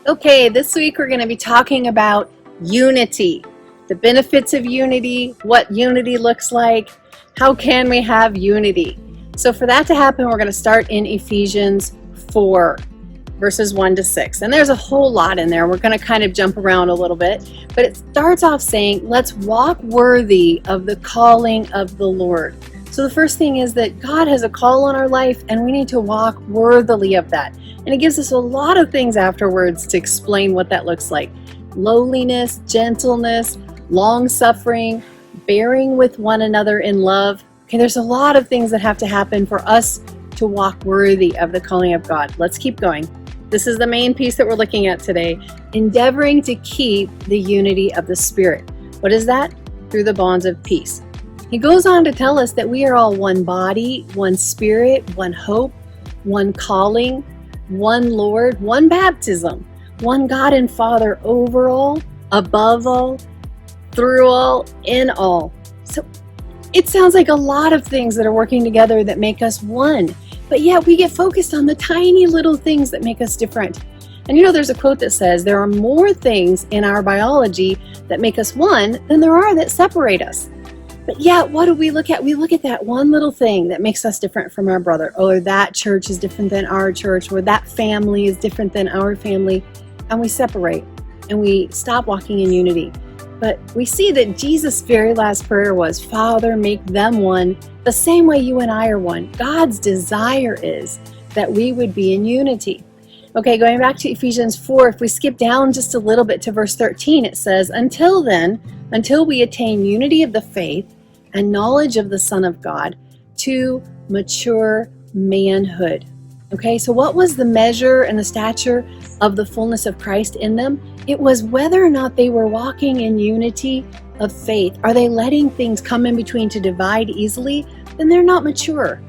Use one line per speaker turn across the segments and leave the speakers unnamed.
Okay, this week we're going to be talking about unity, the benefits of unity, what unity looks like, how can we have unity. So for that to happen, we're going to start in Ephesians 4, verses 1 to 6. And there's a whole lot in there. We're going to kind of jump around a little bit, but it starts off saying, let's walk worthy of the calling of the Lord. So the first thing is that God has a call on our life and we need to walk worthily of that. And it gives us a lot of things afterwards to explain what that looks like. Lowliness, gentleness, long-suffering, bearing with one another in love. Okay, there's a lot of things that have to happen for us to walk worthy of the calling of God. Let's keep going. This is the main piece that we're looking at today. Endeavoring to keep the unity of the Spirit. What is that? Through the bonds of peace. He goes on to tell us that we are all one body, one spirit, one hope, one calling, one Lord, one baptism, one God and Father over all, above all, through all, in all. So it sounds like a lot of things that are working together that make us one, but yet we get focused on the tiny little things that make us different. And you know, there's a quote that says there are more things in our biology that make us one than there are that separate us. But yet, what do we look at? We look at that one little thing that makes us different from our brother, or that church is different than our church, or that family is different than our family, and we separate, and we stop walking in unity. But we see that Jesus' very last prayer was, Father, make them one, the same way you and I are one. God's desire is that we would be in unity. Okay, going back to Ephesians 4, if we skip down just a little bit to verse 13, it says, until we attain unity of the faith and knowledge of the Son of God, to mature manhood. Okay, so what was the measure and the stature of the fullness of Christ in them? It was whether or not they were walking in unity of faith. Are they letting things come in between to divide easily? Then they're not mature.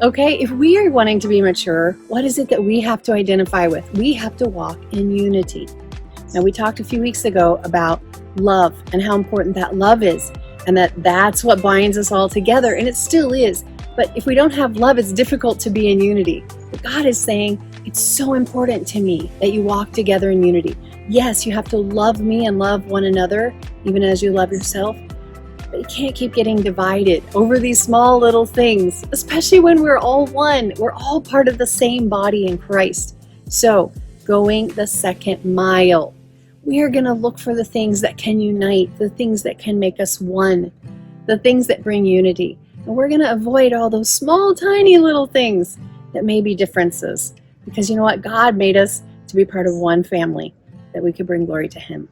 Okay, if we are wanting to be mature, what is it that we have to identify with? We have to walk in unity. Now, we talked a few weeks ago about love and how important that love is, and that's what binds us all together, and it still is. But if we don't have love, it's difficult to be in unity. But God is saying, it's so important to me that you walk together in unity. Yes, you have to love me and love one another, even as you love yourself. But you can't keep getting divided over these small little things, especially when we're all one. We're all part of the same body in Christ. So, going the second mile. We are going to look for the things that can unite, the things that can make us one, the things that bring unity. And we're going to avoid all those small, tiny little things that may be differences. Because you know what? God made us to be part of one family, that we could bring glory to Him.